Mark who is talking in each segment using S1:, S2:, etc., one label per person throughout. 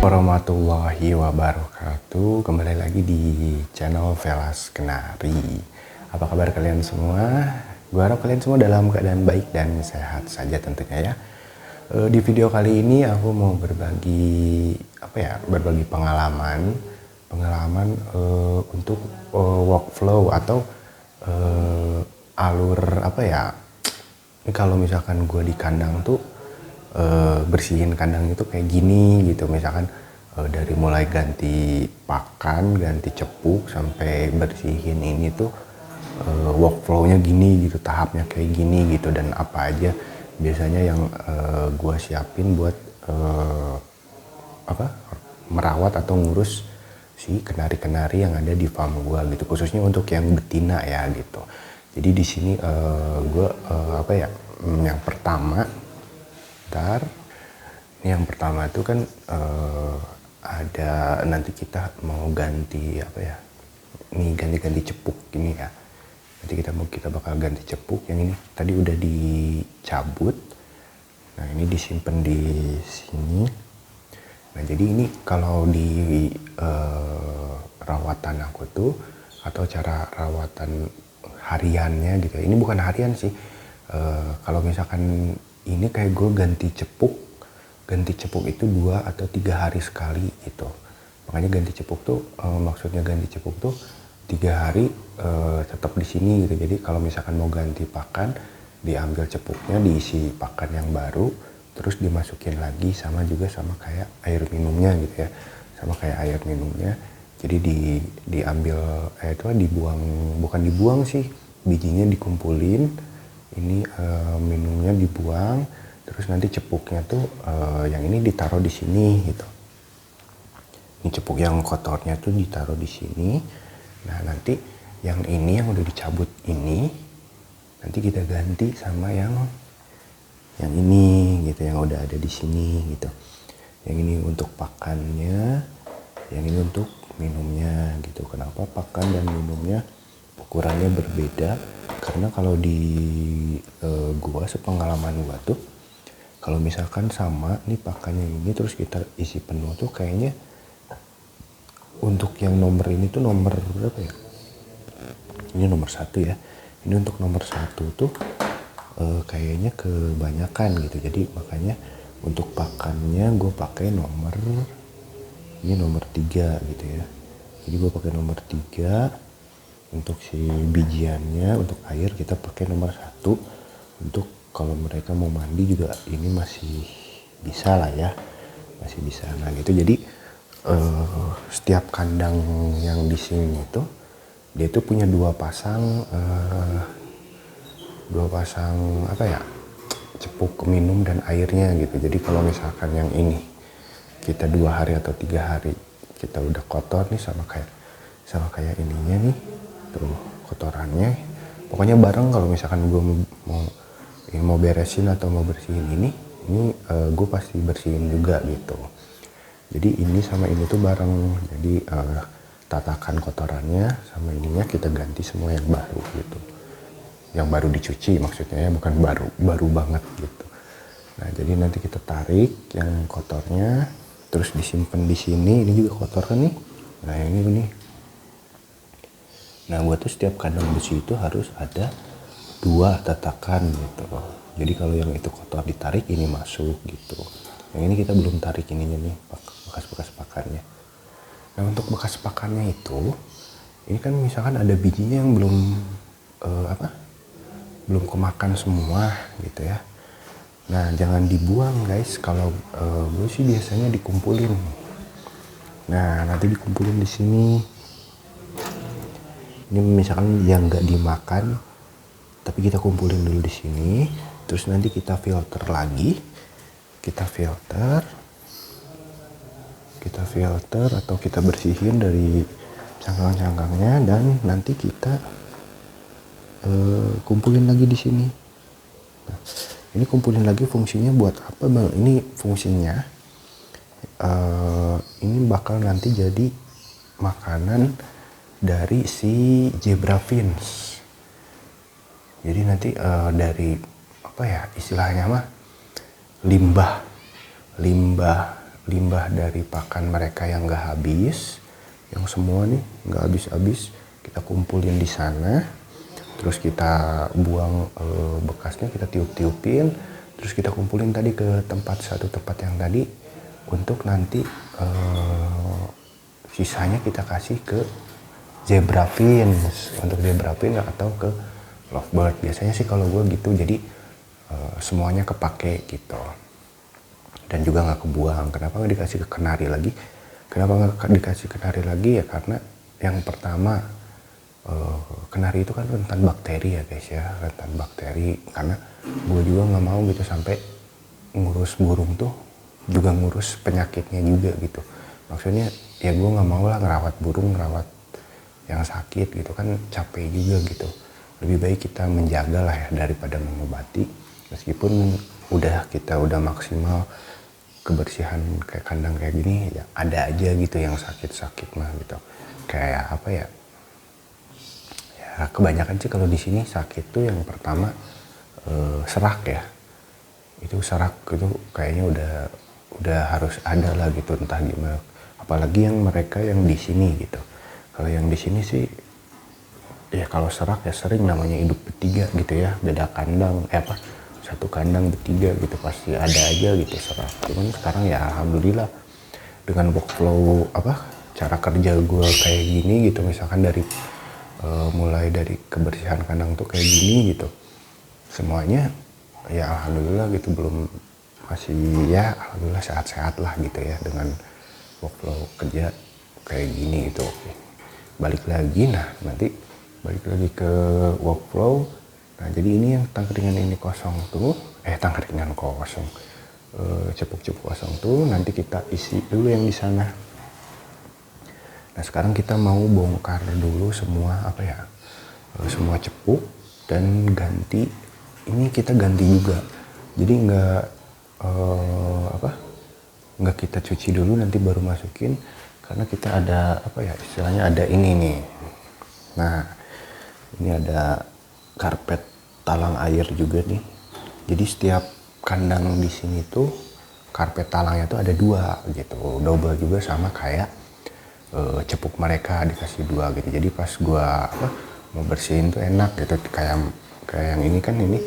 S1: Warahmatullahi wabarakatuh. Kembali lagi di channel Velas Kenari. Apa kabar kalian semua? Gue harap kalian semua dalam keadaan baik dan sehat saja tentunya ya. Di video kali ini aku mau berbagi berbagi pengalaman untuk workflow atau alur kalau misalkan gue di kandang tuh bersihin kandang itu kayak gini gitu, misalkan dari mulai ganti pakan, ganti cepuk sampai bersihin ini tuh workflownya gini gitu, tahapnya kayak gini gitu, dan apa aja biasanya yang gue siapin buat merawat atau ngurus si kenari-kenari yang ada di farm gue gitu, khususnya untuk yang betina ya gitu. Jadi di sini gue yang pertama yang pertama itu kan ada nanti kita mau ganti ganti cepuk gini ya. Nanti kita bakal ganti cepuk. Yang ini tadi udah dicabut. Nah, ini disimpan di sini. Nah, jadi ini kalau di rawatan aku tuh, atau cara rawatan hariannya gitu. Ini bukan harian sih. Kalau misalkan ini kayak gue ganti cepuk itu 2 atau 3 hari sekali gitu. Makanya ganti cepuk tuh maksudnya ganti cepuk tuh 3 hari tetap di sini gitu. Jadi kalau misalkan mau ganti pakan, diambil cepuknya, diisi pakan yang baru, terus dimasukin lagi sama kayak air minumnya gitu ya. Sama kayak air minumnya. Jadi diambil dibuang, bukan dibuang sih, bijinya dikumpulin. Ini minumnya dibuang, terus nanti cepuknya tuh yang ini ditaruh di sini gitu. Ini cepuk yang kotornya tuh ditaruh di sini. Nah, nanti yang ini yang udah dicabut ini nanti kita ganti sama yang ini gitu, yang udah ada di sini gitu. Yang ini untuk pakannya, yang ini untuk minumnya gitu. Kenapa pakan dan minumnya ukurannya berbeda? Karena kalau di sepengalaman gua tuh, kalau misalkan sama nih pakannya ini terus kita isi penuh tuh kayaknya untuk yang nomor ini tuh nomor berapa ya? Ini nomor 1 ya. Ini untuk nomor 1 tuh kayaknya kebanyakan gitu. Jadi makanya untuk pakannya gue pakai nomor 3 gitu ya. Jadi gue pakai nomor 3. Untuk si bijiannya, untuk air kita pakai nomor 1. Untuk kalau mereka mau mandi juga ini masih bisa lah ya, masih bisa. Nah gitu, jadi setiap kandang yang di sini itu dia tuh punya dua pasang cepuk minum dan airnya gitu. Jadi kalau misalkan yang ini kita 2 hari atau 3 hari kita udah kotor nih sama kayak ininya nih tuh kotorannya, pokoknya bareng. Kalau misalkan gue mau beresin atau mau bersihin ini gue pasti bersihin juga gitu. Jadi ini sama ini tuh bareng. Jadi tatakan kotorannya sama ininya kita ganti semua yang baru gitu, yang baru dicuci maksudnya ya, bukan baru banget gitu. Nah, jadi nanti kita tarik yang kotornya terus disimpan di sini. Ini juga kotor kan nih. Nah, ini nih. Nah, buat tuh setiap kandang bersih itu harus ada 2 tatakan gitu. Jadi kalau yang itu kotor ditarik, ini masuk gitu. Yang ini kita belum tarik ininya nih, bekas-bekas pakannya. Nah, untuk bekas pakannya itu, ini kan misalkan ada bijinya yang belum kemakan semua gitu ya. Nah, jangan dibuang guys. Kalau gue sih biasanya dikumpulin. Nah, nanti dikumpulin di sini. Ini misalkan yang nggak dimakan, tapi kita kumpulin dulu di sini. Terus nanti kita filter lagi. Kita filter. kita filter atau kita bersihin dari cangkang-cangkangnya, dan nanti kita kumpulin lagi di sini. Nah, ini kumpulin lagi fungsinya buat apa bang? Ini fungsinya ini bakal nanti jadi makanan dari si zebra finch. Jadi nanti dari apa ya istilahnya mah limbah dari pakan mereka yang nggak habis, yang semua nih nggak habis-habis, kita kumpulin di sana, terus kita buang bekasnya, kita tiup-tiupin, terus kita kumpulin tadi ke satu tempat yang tadi, untuk nanti sisanya kita kasih ke zebra finch, untuk zebra finch atau ke lovebird. Biasanya sih kalau gue gitu, jadi semuanya kepake gitu, dan juga nggak kebuang. Kenapa nggak dikasih ke kenari lagi? Kenapa nggak dikasih kenari lagi ya? Karena yang pertama, kenari itu kan rentan bakteri ya guys ya, rentan bakteri. Karena gue juga nggak mau gitu sampai ngurus burung tuh juga ngurus penyakitnya juga gitu. Maksudnya ya gue nggak mau lah ngerawat burung, ngerawat yang sakit gitu kan capek juga gitu. Lebih baik kita menjaga lah ya daripada mengobati. Meskipun kita udah maksimal kebersihan kayak kandang kayak gini, ya ada aja gitu yang sakit-sakit mah gitu. Kayak apa ya? Ya kebanyakan sih kalau di sini sakit tuh yang pertama serak ya. Itu serak itu kayaknya udah harus ada lah gitu, entah gimana. Apalagi yang mereka yang di sini gitu. Kalau yang di sini sih ya kalau serak ya sering, namanya hidup bertiga gitu ya, beda kandang satu kandang bertiga gitu, pasti ada aja gitu serak. Cuman sekarang ya alhamdulillah dengan workflow cara kerja gue kayak gini gitu, misalkan dari mulai dari kebersihan kandang tuh kayak gini gitu, semuanya ya alhamdulillah gitu, masih ya alhamdulillah sehat-sehat lah gitu ya dengan workflow kerja kayak gini gitu. Balik lagi ke workflow. Nah jadi ini yang tangkringan ini kosong tuh, tangkringan kosong, cepuk-cepuk kosong tuh nanti kita isi dulu yang di sana. Nah sekarang kita mau bongkar dulu semua semua cepuk, dan kita ganti juga. Jadi nggak kita cuci dulu nanti baru masukin, karena kita ada istilahnya ada ini nih. Nah ini ada karpet talang air juga nih. Jadi setiap kandang di sini tuh karpet talangnya tuh ada 2 gitu, double juga sama kayak cepuk mereka dikasih 2 gitu. Jadi pas gua mau bersihin tuh enak gitu, kayak yang ini kan, ini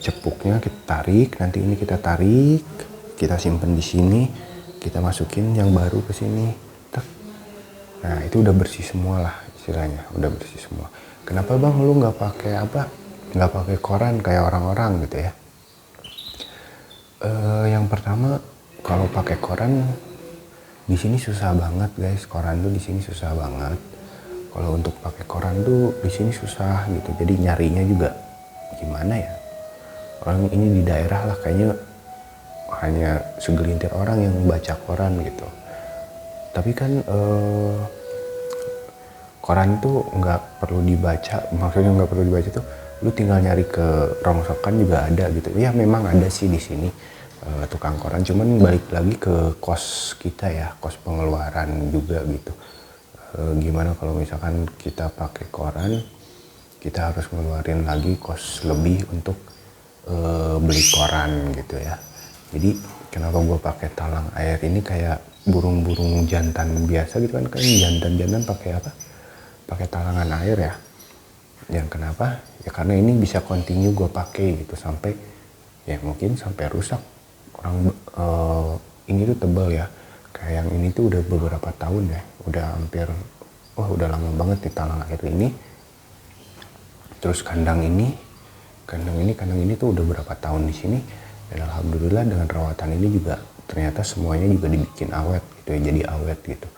S1: cepuknya kita tarik, nanti ini kita tarik, kita simpen di sini, kita masukin yang baru ke sini. Nah itu udah bersih semua lah istilahnya, udah bersih semua. Kenapa bang lu nggak pakai koran kayak orang-orang gitu ya? Yang pertama, kalau pakai koran di sini susah banget guys. Koran tuh di sini susah banget. Kalau untuk pakai koran tuh di sini susah gitu. Jadi nyarinya juga gimana ya? Orang ini di daerah lah kayaknya hanya segelintir orang yang baca koran gitu. Tapi kan koran itu nggak perlu dibaca, maksudnya nggak perlu dibaca tuh, lu tinggal nyari ke rongsokan juga ada gitu. Ya memang ada sih di sini tukang koran, cuman balik lagi ke kos kita ya, kos pengeluaran juga gitu. Gimana kalau misalkan kita pakai koran, kita harus ngeluarin lagi kos lebih untuk beli koran gitu ya. Jadi kenapa gue pakai talang air ini kayak burung-burung jantan biasa gitu kan jantan-jantan pakai talangan air ya. Yang kenapa? Ya karena ini bisa continue gue pakai gitu sampai ya mungkin sampai rusak. Orang ini tuh tebal ya. Kayak yang ini tuh udah beberapa tahun ya. Udah hampir udah lama banget di talang air ini. Terus kandang ini tuh udah berapa tahun di sini, dan alhamdulillah dengan rawatan ini juga ternyata semuanya juga dibikin awet gitu ya, jadi awet gitu.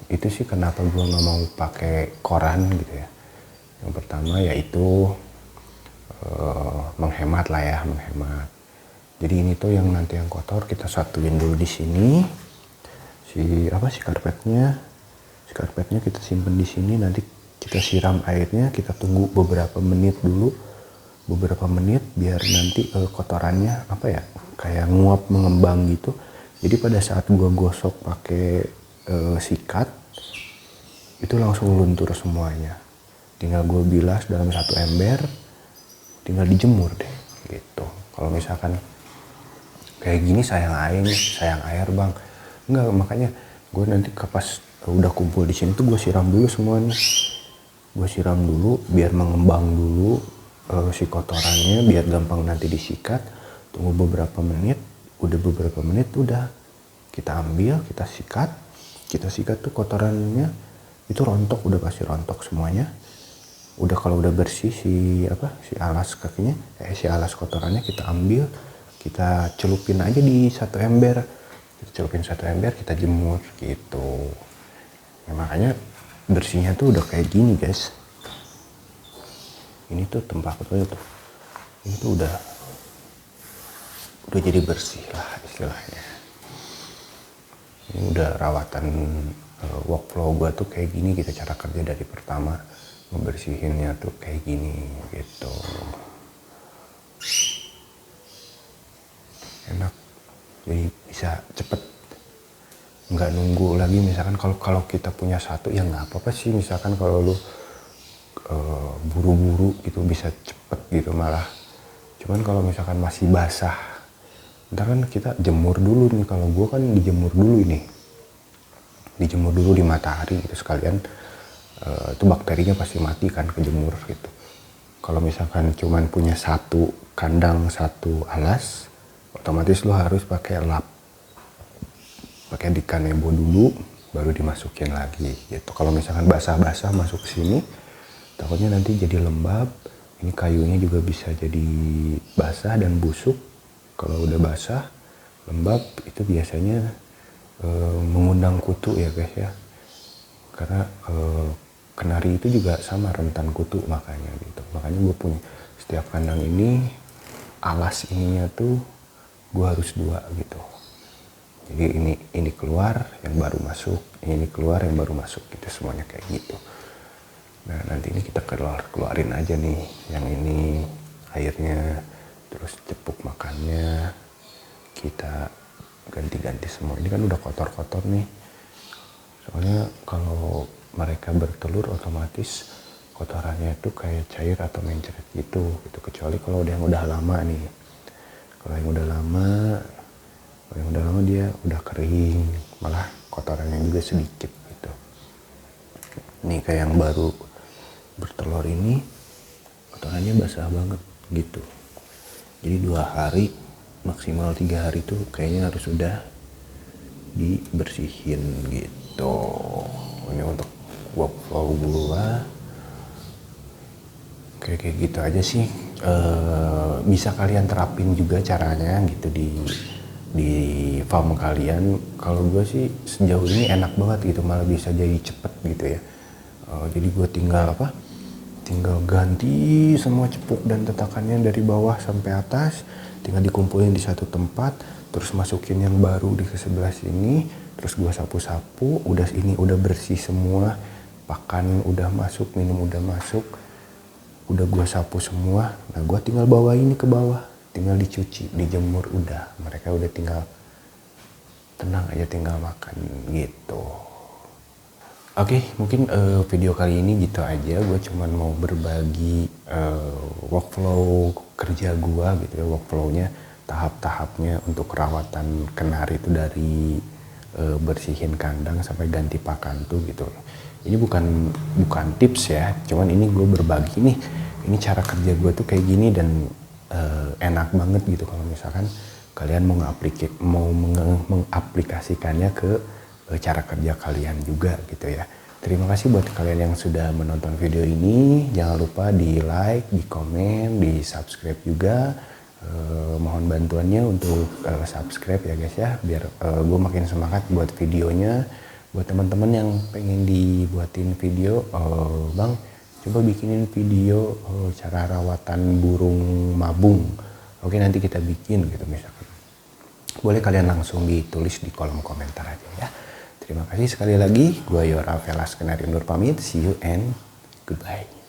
S1: Itu sih kenapa gue nggak mau pakai koran gitu ya. Yang pertama yaitu menghemat lah ya, menghemat. Jadi ini tuh yang nanti yang kotor kita satuin dulu di sini. Si karpetnya. Si karpetnya kita simpen di sini, nanti kita siram airnya, kita tunggu beberapa menit dulu. Beberapa menit biar nanti kotorannya kayak nguap mengembang gitu. Jadi pada saat gua gosok pakai sikat itu langsung luntur semuanya. Tinggal gue bilas dalam satu ember, tinggal dijemur deh gitu. Kalau misalkan kayak gini sayang air bang. Enggak, makanya gue nanti pas udah kumpul di sini tuh gue siram dulu semuanya. Gue siram dulu biar mengembang dulu si kotorannya, biar gampang nanti disikat. Tunggu beberapa menit, udah kita ambil, kita sikat tuh kotorannya itu rontok, udah pasti rontok semuanya. Udah kalau udah bersih si alas kakinya, si alas kotorannya kita ambil, kita celupin aja di satu ember. Kita jemur gitu. Nah, makanya bersihnya tuh udah kayak gini guys. Ini tuh tempat tuh. Ini tuh udah jadi bersih lah istilahnya. Ini udah rawatan workflow gua tuh kayak gini gitu, cara kerja dari pertama ngebersihinnya tuh kayak gini gitu. Enak, jadi bisa cepet, nggak nunggu lagi. Misalkan kalau kita punya satu ya nggak apa-apa sih, misalkan kalau lu buru-buru gitu bisa cepet gitu malah. Cuman kalau misalkan masih basah, ntar kan kita jemur dulu nih. Kalau gue kan dijemur dulu di matahari gitu sekalian. Itu bakterinya pasti mati kan kejemur gitu. Kalau misalkan cuman punya satu kandang, satu alas, otomatis lo harus pakai lap, pakai dikanebo dulu baru dimasukin lagi gitu. Kalau misalkan basah-basah masuk ke sini takutnya nanti jadi lembab. Ini kayunya juga bisa jadi basah dan busuk. Kalau udah basah lembab itu biasanya mengundang kutu ya guys ya, karena kenari itu juga sama rentan kutu, makanya gue punya setiap kandang ini alas ininya tuh gue harus 2 gitu. Jadi ini keluar yang baru masuk, ini keluar yang baru masuk gitu, semuanya kayak gitu. Nah nanti ini kita keluarin aja nih yang ini airnya, terus cepuk makannya kita ganti-ganti semua. Ini kan udah kotor-kotor nih, soalnya kalau mereka bertelur otomatis kotorannya itu kayak cair atau mencret gitu. Kecuali kalau yang udah lama nih, kalau yang udah lama dia udah kering, malah kotorannya juga sedikit gitu. Nih kayak yang baru bertelur ini kotorannya basah banget gitu. Jadi 2 hari maksimal 3 hari tuh kayaknya harus udah dibersihin gitu. Ini untuk workflow gua kayak gitu aja sih. Bisa kalian terapin juga caranya gitu di farm kalian. Kalau gue sih sejauh ini enak banget gitu, malah bisa jadi cepet gitu ya. Jadi gue tinggal ganti semua cepuk dan tetakannya dari bawah sampai atas, tinggal dikumpulin di satu tempat, terus masukin yang baru di ke sebelah sini, terus gue sapu-sapu. Udah bersih semua, pakan udah masuk, minum udah masuk, udah gue sapu semua. Nah gue tinggal bawa ini ke bawah, tinggal dicuci, dijemur, udah. Mereka udah tinggal tenang aja, tinggal makan gitu. Oke, mungkin video kali ini gitu aja. Gue cuman mau berbagi workflow kerja gue gitu ya, workflownya, tahap-tahapnya untuk perawatan kenari itu dari bersihin kandang sampai ganti pakan tuh gitu. Ini bukan tips ya, cuman ini gue berbagi nih. Ini cara kerja gue tuh kayak gini dan enak banget gitu kalau misalkan kalian mau mengaplikasikannya ke cara kerja kalian juga gitu ya. Terima kasih buat kalian yang sudah menonton video ini. Jangan lupa di like, di komen, di subscribe juga. Mohon bantuannya untuk subscribe ya guys ya, biar gue makin semangat buat videonya. Buat teman-teman yang pengen dibuatin video, bang coba bikinin video cara rawatan burung mabung Oke, nanti kita bikin gitu misalkan. Boleh kalian langsung ditulis di kolom komentar aja ya. Terima kasih sekali lagi. Gue Yora Velas Skenario Nur pamit. See you and goodbye.